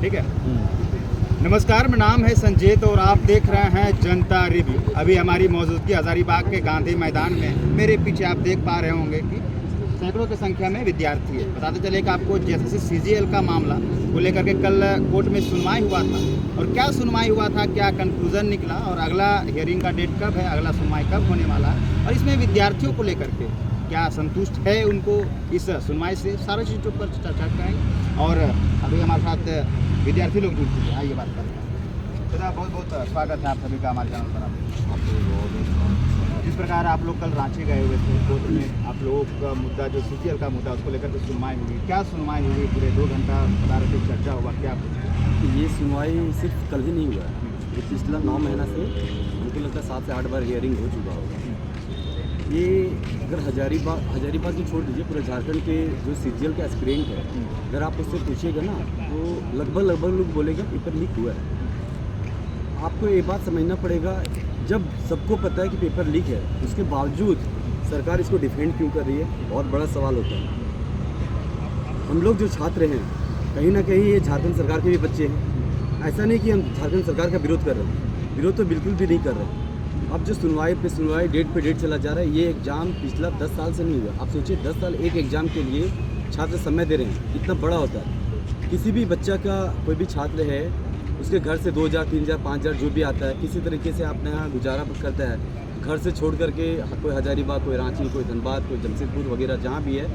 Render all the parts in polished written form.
ठीक है। नमस्कार, मेरा नाम है संजीत और आप देख रहे हैं जनता रिव्यू। अभी हमारी मौजूदगी हजारीबाग के गांधी मैदान में है। मेरे पीछे आप देख पा रहे होंगे कि सैकड़ों की संख्या में विद्यार्थी है। बताते चले कि आपको जैसे CGL का मामला को लेकर के कल कोर्ट में सुनवाई हुआ था और क्या सुनवाई हुआ था, क्या कंक्लूजन निकला और अगला हियरिंग का डेट कब है, अगला सुनवाई कब होने वाला है और इसमें विद्यार्थियों को लेकर के क्या संतुष्ट है उनको इस सुनवाई से, सारी चीज़ों पर चर्चा करेंगे। और अभी हमारे साथ विद्यार्थी लोग जुड़ चुके हैं, आइए बात करते हैं। सर, बहुत बहुत स्वागत है आप सभी का हमारे चैनल पर। जिस प्रकार आप लोग कल रांची गए हुए थे कोर्ट में, आप लोगों का मुद्दा जो CGL का मुद्दा उसको लेकर के सुनवाई हुई, क्या सुनवाई हुई? पूरे 2 घंटा बता रहे थे चर्चा हुआ, क्या कुछ? ये सुनवाई सिर्फ कल ही नहीं हुआ है, ये पिछला 9 महीना से मुझे लगता है 7 से 8 बार हियरिंग हो चुका होगा। ये अगर हजारीबाग की छोड़ दीजिए, पूरे झारखंड के जो CGL के एस्पिरेंट है, अगर आप उससे पूछिएगा ना तो लगभग लोग बोलेगा पेपर लीक हुआ है। आपको ये बात समझना पड़ेगा, जब सबको पता है कि पेपर लीक है उसके बावजूद सरकार इसको डिफेंड क्यों कर रही है, बहुत बड़ा सवाल होता है। हम लोग जो छात्र हैं कहीं ना कहीं ये झारखंड सरकार के भी बच्चे हैं। ऐसा नहीं कि हम झारखंड सरकार का विरोध कर रहे हैं, विरोध तो बिल्कुल भी नहीं कर रहे हैं। अब जो सुनवाई पे सुनवाई, डेट पे डेट चला जा रहा है, ये एग्ज़ाम पिछला 10 साल से नहीं हुआ। आप सोचिए 10 साल एक एग्ज़ाम के लिए छात्र समय दे रहे हैं, कितना बड़ा होता है। किसी भी बच्चा का, कोई भी छात्र है, उसके घर से 2000, 3000, 5000 जो भी आता है, किसी तरीके से अपने यहाँ गुजारा करता है। घर से छोड़ करके कोई हजारीबाग, कोई रांची, कोई धनबाद, कोई जमशेदपुर वगैरह जहाँ भी है,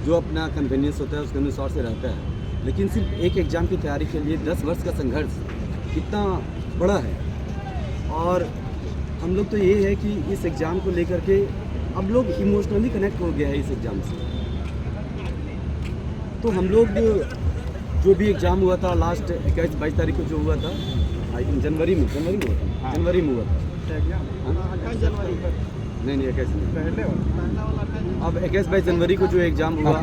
जो अपना कन्वीनियंस होता है उसके अनुसार से रहता है। लेकिन सिर्फ एक एग्ज़ाम की तैयारी के लिए 10 वर्ष का संघर्ष कितना बड़ा है। और हम लोग तो ये है कि इस एग्ज़ाम को लेकर के अब लोग इमोशनली कनेक्ट हो गया है इस एग्ज़ाम से। तो हम लोग जो भी एग्ज़ाम हुआ था लास्ट 21-22 तारीख को जो हुआ था, आई थिंक जनवरी में हुआ था। नहीं 21 नहीं, अब 21-22 जनवरी को जो एग्ज़ाम हुआ,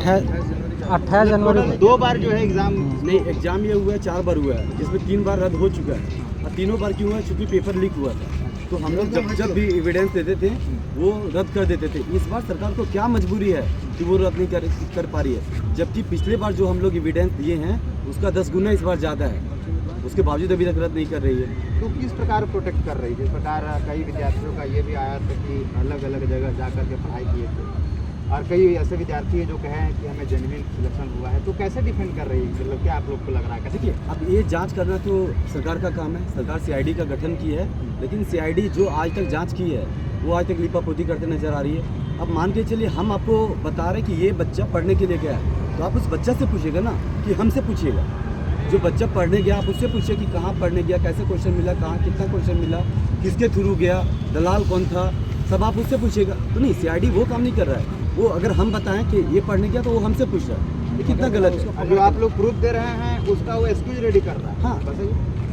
28 जनवरी 2 बार जो है एग्ज़ाम नहीं, एग्ज़ाम ये हुआ है 4 बार हुआ है, जिसमें 3 बार रद्द हो चुका है। और तीनों बार क्यों हुआ? क्योंकि पेपर लीक हुआ था। तो हम लोग जब भी एविडेंस देते थे वो रद्द कर देते थे। इस बार सरकार को क्या मजबूरी है कि वो रद्द नहीं कर पा रही है, जबकि पिछले बार जो हम लोग एविडेंस दिए हैं उसका 10 गुना इस बार ज़्यादा है, उसके बावजूद अभी तक रद्द नहीं कर रही है। तो किस प्रकार प्रोटेक्ट कर रही है? जिस प्रकार कई विद्यार्थियों का ये भी आया था कि अलग अलग जगह जा कर के पढ़ाई किए थे और कई ऐसे विद्यार्थी हैं जो कहें कि हमें जेन्युइन सिलेक्शन हुआ है, तो कैसे डिफेंड कर रही है? मतलब क्या आप लोग को लग रहा है? देखिए, अब ये जांच करना तो सरकार का काम है, सरकार CID का गठन की है, लेकिन CID जो आज तक जांच की है वो आज तक लीपापोती करते नजर आ रही है। अब मान के चलिए हम आपको बता रहे हैं कि ये बच्चा पढ़ने के लिए गया है, तो आप उस बच्चा से पूछिएगा ना कि हमसे पूछिएगा। जो बच्चा पढ़ने गया आप उससे पूछिए कि कहाँ पढ़ने गया, कैसे क्वेश्चन मिला, कहाँ कितना क्वेश्चन मिला, किसके थ्रू गया, दलाल कौन था, सब आप उससे पूछिएगा। तो नहीं, CID वो काम नहीं कर रहा है। वो अगर हम बताएं कि ये पढ़ने गया तो वो हमसे पूछ रहा है, ये कितना गलत है। जो आप लोग प्रूफ दे रहे हैं उसका वो एक्सक्यूज रेडी कर रहा है। हाँ,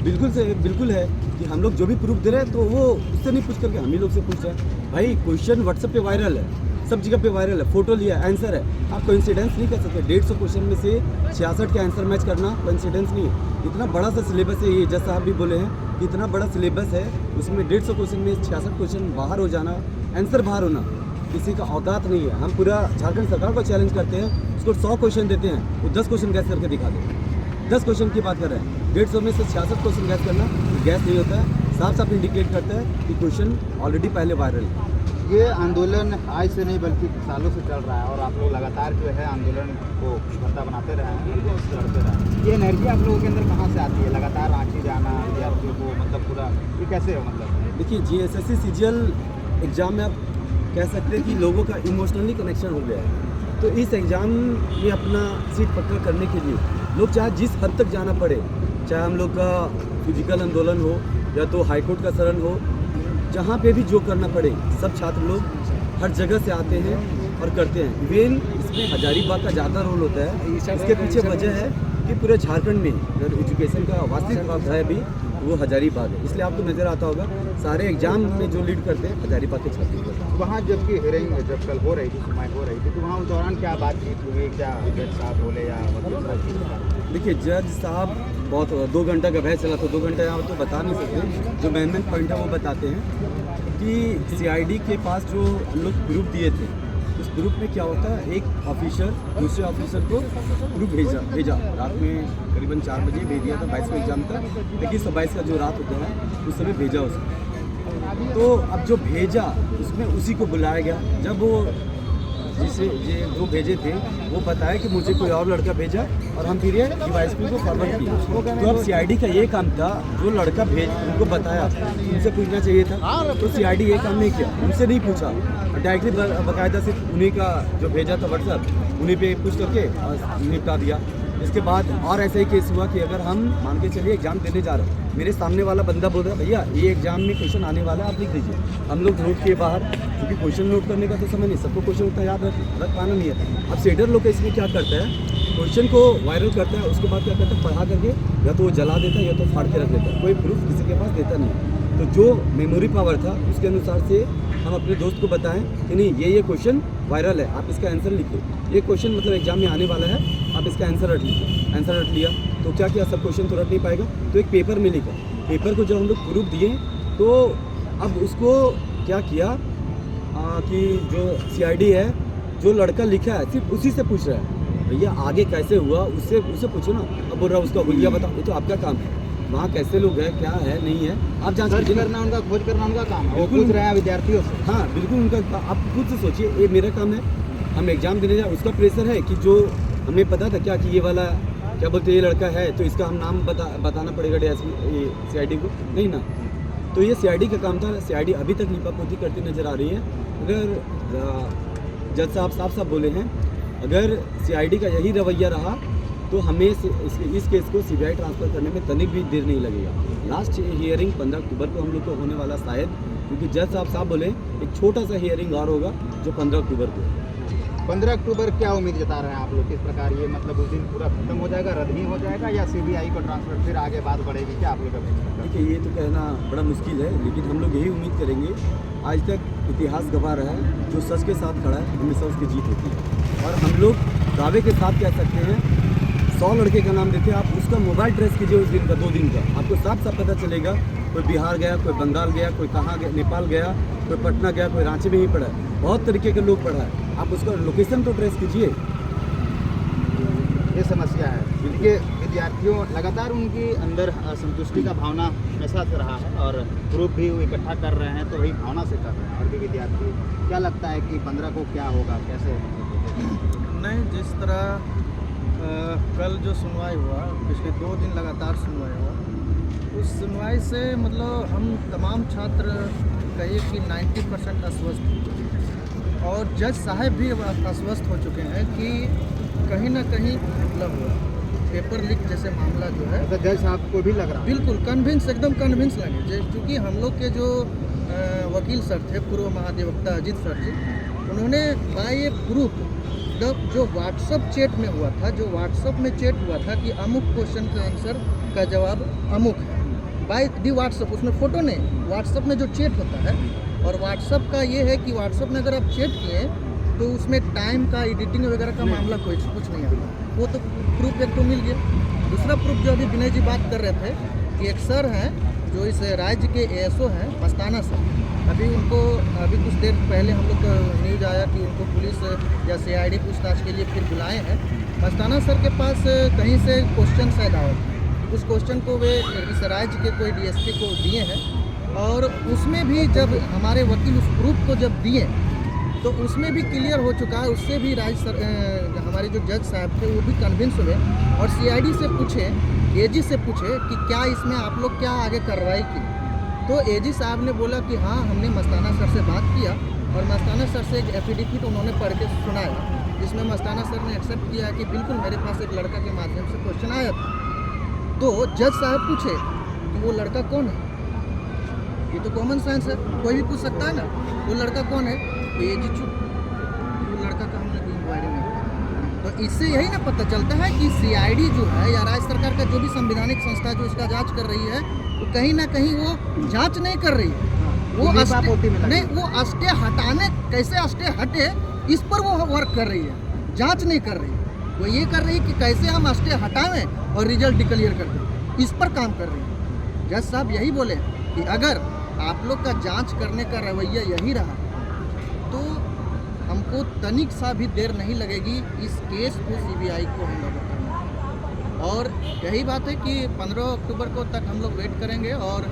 बिल्कुल है कि हम लोग जो भी प्रूफ दे रहे हैं तो वो उससे नहीं पूछ करके हम ही लोग से पूछ रहे हैं। भाई क्वेश्चन व्हाट्सएप पे वायरल है, सब जगह पे वायरल है, फोटो लिया, आंसर है। आप कोइंसिडेंस नहीं कर सकते। 150 क्वेश्चन में से 66 के आंसर मैच करना कोइंसिडेंस नहीं है। इतना बड़ा सा सिलेबस है, ये जज साहब भी बोले हैं कि इतना बड़ा सिलेबस है, उसमें 150 क्वेश्चन में 66 क्वेश्चन बाहर हो जाना, आंसर बाहर होना, किसी का औकात नहीं है। हम पूरा झारखंड सरकार को चैलेंज करते हैं, उसको 100 क्वेश्चन देते हैं, वो 10 क्वेश्चन गैस करके दिखा दे। 10 क्वेश्चन की बात कर रहे हैं, 150 में से 66 क्वेश्चन गैस करना गैस नहीं होता है, साफ साफ इंडिकेट करता है कि क्वेश्चन ऑलरेडी पहले वायरल है। ये आंदोलन आज से नहीं बल्कि सालों से चल रहा है और आप लोग लगातार जो है आंदोलन को भत्ता बनाते रहे हैं, लड़ते रहे हैं। ये एनर्जी आप लोगों के अंदर कहाँ से आती है? लगातार रांची जाना विद्यार्थियों को, मतलब पूरा ये कैसे हो? मतलब देखिए, GSSC CGL एग्ज़ाम में आप कह सकते हैं कि लोगों का इमोशनली कनेक्शन हो गया है। तो इस एग्ज़ाम में अपना सीट पक्का करने के लिए लोग चाहे जिस हद तक जाना पड़े, चाहे हम लोग का फिजिकल आंदोलन हो या तो हाईकोर्ट का शरण हो, जहाँ पे भी जो करना पड़े, सब छात्र लोग हर जगह से आते हैं और करते हैं। इवेन इसमें हजारीबाग का ज़्यादा रोल होता है। इसके पीछे वजह है कि पूरे झारखंड में अगर एजुकेशन का वास्तविक भाव है भी वो हजारीबाग है, इसलिए आपको नज़र आता होगा सारे एग्जाम में जो लीड करते हैं हजारीबाग के छात्र। वहाँ जबकि हियरिंग जब कल हो रही थी, सुनवाई हो रही थी, तो वहाँ उस दौरान क्या बातचीत हुई? क्या जज साहब बोले या वकील? देखिए, जज साहब बहुत 2 घंटा का बहस चला, तो 2 घंटा यहाँ तो बता नहीं सकते। जो मेन पॉइंट है वो बताते हैं कि CID के पास जो हम लोग प्रूफ दिए थे, उस ग्रुप में क्या होता है, एक ऑफिसर दूसरे ऑफिसर को ग्रुप भेजा रात में करीबन 4 बजे भेज दिया था। 22 को एग्ज़ाम था, 21-22 का जो रात होता है उस समय भेजा उसको। तो अब जो भेजा उसमें उसी को बुलाया गया। जब वो जिसे ये जो भेजे थे वो बताया कि मुझे कोई और लड़का भेजा और हम फिर ये डीवाईएसपी को फॉरवर्ड किया। तो अब सीआईडी का ये काम था, जो लड़का भेज उनको बताया उनसे पूछना चाहिए था, तो सीआईडी ये काम नहीं किया, उनसे नहीं पूछा, डायरेक्टली बाकायदा सिर्फ उन्हीं का जो भेजा था व्हाट्सएप उन्हीं पे पूछ करके और निपटा दिया। इसके बाद और ऐसा ही केस हुआ कि अगर हम मान के चलिए एग्जाम देने जा रहे हैं, मेरे सामने वाला बंदा बोल रहा है भैया ये एग्जाम में क्वेश्चन आने वाला है आप लिख दीजिए। हम लोग नोट किए बाहर, क्योंकि क्वेश्चन नोट करने का तो समय नहीं, सबको क्वेश्चन उतना याद रख पाना नहीं है। अब सेडर लोग इसमें क्या करता है, क्वेश्चन को वायरल करता है, उसके बाद क्या करता है पढ़ा करके या तो वो जला देता है या तो फाड़ के रख देता है, कोई प्रूफ किसी के पास देता नहीं। तो जो मेमोरी पावर था उसके अनुसार से हम अपने दोस्त को बताएं कि नहीं ये क्वेश्चन वायरल है, आप इसका आंसर लिखिए, ये क्वेश्चन मतलब एग्जाम में आने वाला है, आप इसका आंसर रट लीजिए। आंसर रट लिया तो क्या किया, सब क्वेश्चन तो रट नहीं पाएगा, तो एक पेपर में लिखा। पेपर को जब हम लोग प्रूफ दिए तो अब उसको क्या किया कि जो सीआईडी है जो लड़का लिखा है सिर्फ उसी से पूछ रहा है भैया आगे कैसे हुआ, उससे पूछो ना। अब बोल रहा है उसका हुलिया बताओ, ये तो आपका काम है, वहाँ कैसे लोग हैं क्या है नहीं है आप जांच सर्च करना उनका, खोज करना उनका काम है। वो पूछ रहे हैं विद्यार्थियों से। हाँ बिल्कुल उनका, आप खुद से सोचिए ये मेरा काम है, हम एग्जाम देने जाए, उसका प्रेशर है कि जो हमें पता था क्या कि ये वाला क्या बोलते हैं ये लड़का है तो इसका हम नाम बताना पड़ेगा डीएसपी सीआईडी को, नहीं ना। तो ये सीआईडी का काम था, सीआईडी अभी तक लिपापोती करती नज़र आ रही है। अगर जज साहब साफ बोले हैं, अगर सीआईडी का यही रवैया रहा तो हमें इस केस को सीबीआई ट्रांसफ़र करने में तनिक भी देर नहीं लगेगा। लास्ट हियरिंग 15 अक्टूबर को हम लोग को होने वाला शायद, क्योंकि जज साहब बोले एक छोटा सा हियरिंग और होगा जो 15 अक्टूबर को। 15 अक्टूबर क्या उम्मीद जता रहे हैं आप लोग, किस प्रकार ये मतलब उस दिन पूरा खत्म हो जाएगा, रद्द ही हो जाएगा या सीबीआई को ट्रांसफर फिर आगे बात बढ़ेगी, क्या आप लोग का? देखिए ये तो कहना बड़ा मुश्किल है, लेकिन हम लोग यही उम्मीद करेंगे, आज तक इतिहास गवाह रहा है जो सच के साथ खड़ा है हमेशा उसकी जीत होती है। और हम लोग दावे के साथ कह सकते हैं 100 लड़के का नाम देते हैं, आप उसका मोबाइल ट्रेस कीजिए उस दिन का 2 दिन का, आपको साफ पता चलेगा कोई बिहार गया, कोई बंगाल गया, कोई कहाँ गया, नेपाल गया, कोई पटना गया, कोई रांची में ही पढ़ा है, बहुत तरीके के लोग पढ़ा है, आप उसका लोकेशन तो ट्रेस कीजिए। ये समस्या है क्योंकि विद्यार्थियों लगातार उनकी अंदर असंतुष्टि का भावना हमेशा से रहा है और प्रूफ भी वो इकट्ठा कर रहे हैं, तो वही भावना से कर रहे हैं। और भी विद्यार्थी क्या लगता है कि 15 को क्या होगा, कैसे? नहीं, जिस तरह कल जो सुनवाई हुआ, पिछले 2 दिन लगातार सुनवाई हुआ, उस सुनवाई से मतलब हम तमाम छात्र कहिए कि 90% अस्वस्थ हैं और जज साहब भी अस्वस्थ हो चुके हैं कि कहीं ना कहीं मतलब पेपर लीक जैसे मामला जो है, तो जज साहब को भी लग रहा है बिल्कुल कन्विंस, एकदम कन्विंस लगे। क्योंकि हम लोग के जो वकील सर थे, पूर्व महाधिवक्ता अजीत सर जी, उन्होंने बाय प्रूफ जो व्हाट्सअप चैट में हुआ था, जो व्हाट्सअप में चैट हुआ था कि अमुक क्वेश्चन का आंसर का जवाब अमुक है, बाय दी व्हाट्सअप, उसमें फ़ोटो नहीं, व्हाट्सअप में जो चैट होता है। और व्हाट्सअप का ये है कि व्हाट्सअप में अगर आप चैट किए तो उसमें टाइम का, एडिटिंग वगैरह का मामला कुछ नहीं आता, वो तो प्रूफ एक तो मिल गया। दूसरा प्रूफ जो अभी विनय जी बात कर रहे थे कि एक सर हैं जो इस राज्य के एएसओ हैं, मस्ताना सर, अभी कुछ देर पहले हम लोग को न्यूज़ आया कि उनको पुलिस या सीआईडी पूछताछ के लिए फिर बुलाए हैं। मस्ताना सर के पास कहीं से क्वेश्चन शायद आया, उस क्वेश्चन को वे इस राज्य के कोई डीएसपी को दिए हैं और उसमें भी जब हमारे वकील उस प्रूफ को जब दिए तो उसमें भी क्लियर हो चुका है, उससे भी हमारे जो जज साहब थे वो भी कन्विंस हुए और सीआईडी से पूछे, एजी से पूछे कि क्या इसमें आप लोग क्या आगे कार्रवाई की, तो एजी साहब ने बोला कि हाँ हमने मस्ताना सर से बात किया और मस्ताना सर से एक एफिडेविट उन्होंने पढ़ के सुनाया, जिसमें मस्ताना सर ने एक्सेप्ट किया कि बिल्कुल मेरे पास एक लड़का के माध्यम से क्वेश्चन आया था। तो जज साहब पूछे कि वो लड़का कौन है, ये तो कॉमन सेंस है, कोई भी पूछ सकता है ना, वो लड़का कौन है, तो ये जी चुप, वो लड़का का हमने कोई इंक्वायरी नहीं किया। तो इससे यही ना पता चलता है कि सीआईडी जो है या राज्य सरकार का जो भी संवैधानिक संस्था जो इसका जांच कर रही है, तो कहीं ना कहीं वो जांच नहीं कर रही है, वो अस्टे हटाने, कैसे अस्टे हटे इस पर वो वर्क कर रही है, जांच नहीं कर रही। वो ये कर रही है कि कैसे हम अस्टे हटावें और रिजल्ट डिक्लेयर कर दें, इस पर काम कर रही है। जज साहब यही बोले कि अगर आप लोग का जांच करने का रवैया यही रहा तो हम को तनिक सा भी देर नहीं लगेगी इस केस को सीबीआई को हैंड ओवर करने में। और यही बात है कि 15 अक्टूबर को तक हम लोग वेट करेंगे और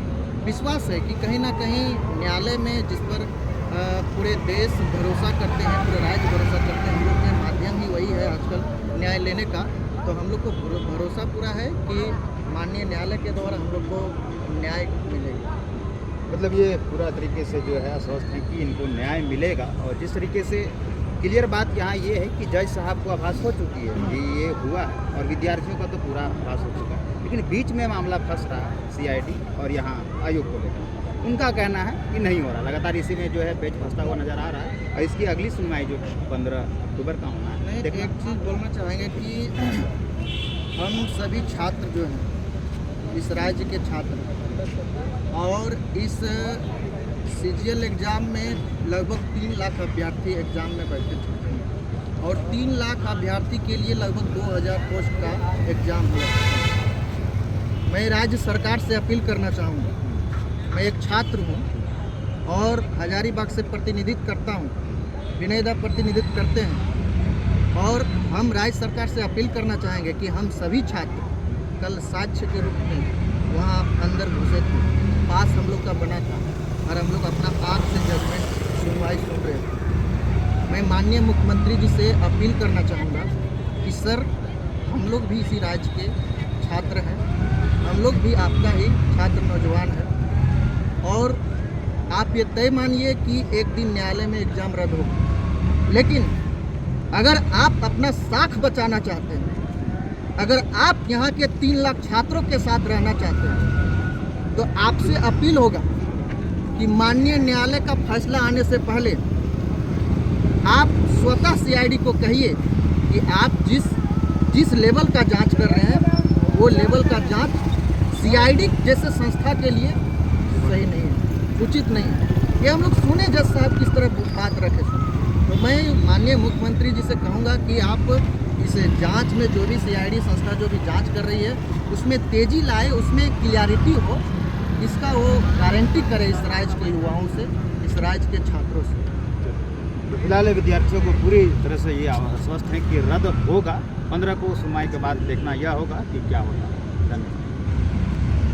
विश्वास है कि कहीं ना कहीं न्यायालय में जिस पर पूरे देश भरोसा करते हैं, पूरे राज्य भरोसा करते हैं, हम लोग के माध्यम ही वही है आजकल न्याय लेने का, तो हम लोग को भरोसा पूरा है कि माननीय न्यायालय के द्वारा हम लोग को न्याय मिलेगा। मतलब ये पूरा तरीके से जो है आश्वस्त है कि इनको न्याय मिलेगा। और जिस तरीके से क्लियर बात यहाँ ये है कि जज साहब को आभास हो चुकी है कि ये हुआ है और विद्यार्थियों का तो पूरा आभास हो चुका है, लेकिन बीच में मामला फंस रहा है सीआईडी और यहाँ आयोग को लेकर। उनका कहना है कि नहीं हो रहा, लगातार इसी में जो है पेच फंसता हुआ नजर आ रहा है और इसकी अगली सुनवाई जो 15 अक्टूबर का होना है। नहीं, एक चीज़ बोलना चाहेंगे कि हम सभी छात्र जो हैं इस राज्य के छात्र और इस सीजीएल एग्ज़ाम में लगभग 3 लाख अभ्यर्थी एग्ज़ाम में बैठे थे और 3 लाख अभ्यर्थी के लिए लगभग 2000 पोस्ट का एग्ज़ाम हुआ। मैं राज्य सरकार से अपील करना चाहूँगा, मैं एक छात्र हूँ और हजारीबाग से प्रतिनिधित्व करता हूँ, विनयदा प्रतिनिधित्व करते हैं और हम राज्य सरकार से अपील करना चाहेंगे कि हम सभी छात्र कल साक्ष्य के रूप में वहाँ अंदर घुसे थे, पास हम लोग का बना था और हम लोग अपना आँख से जजमेंट सुनवाई सुन रहे थे। मैं माननीय मुख्यमंत्री जी से अपील करना चाहूँगा कि सर, हम लोग भी इसी राज्य के छात्र हैं, हम लोग भी आपका ही छात्र नौजवान हैं और आप ये तय मानिए कि एक दिन न्यायालय में एग्ज़ाम रद्द होगा, लेकिन अगर आप अपना साख बचाना चाहते हैं, अगर आप यहाँ के 3 लाख छात्रों के साथ रहना चाहते हैं, तो आपसे अपील होगा कि माननीय न्यायालय का फैसला आने से पहले आप स्वतः सीआईडी को कहिए कि आप जिस लेवल का जांच कर रहे हैं वो लेवल का जांच सीआईडी जैसे संस्था के लिए सही नहीं है, उचित नहीं है। ये हम लोग सुने जज साहब किस तरह बात रखे थे, तो मैं माननीय मुख्यमंत्री जी से कहूँगा कि आप इस जांच में जो भी सीआईडी संस्था जो भी जांच कर रही है उसमें तेज़ी लाए, उसमें क्लियरिटी हो, इसका वो गारंटी करे इस राज्य के युवाओं से, इस राज्य के छात्रों से। तो फिलहाल विद्यार्थियों को पूरी तरह से ये आश्वस्त है कि रद्द होगा। 15 को सुनवाई के बाद देखना यह होगा कि क्या होगा। धन्यवाद।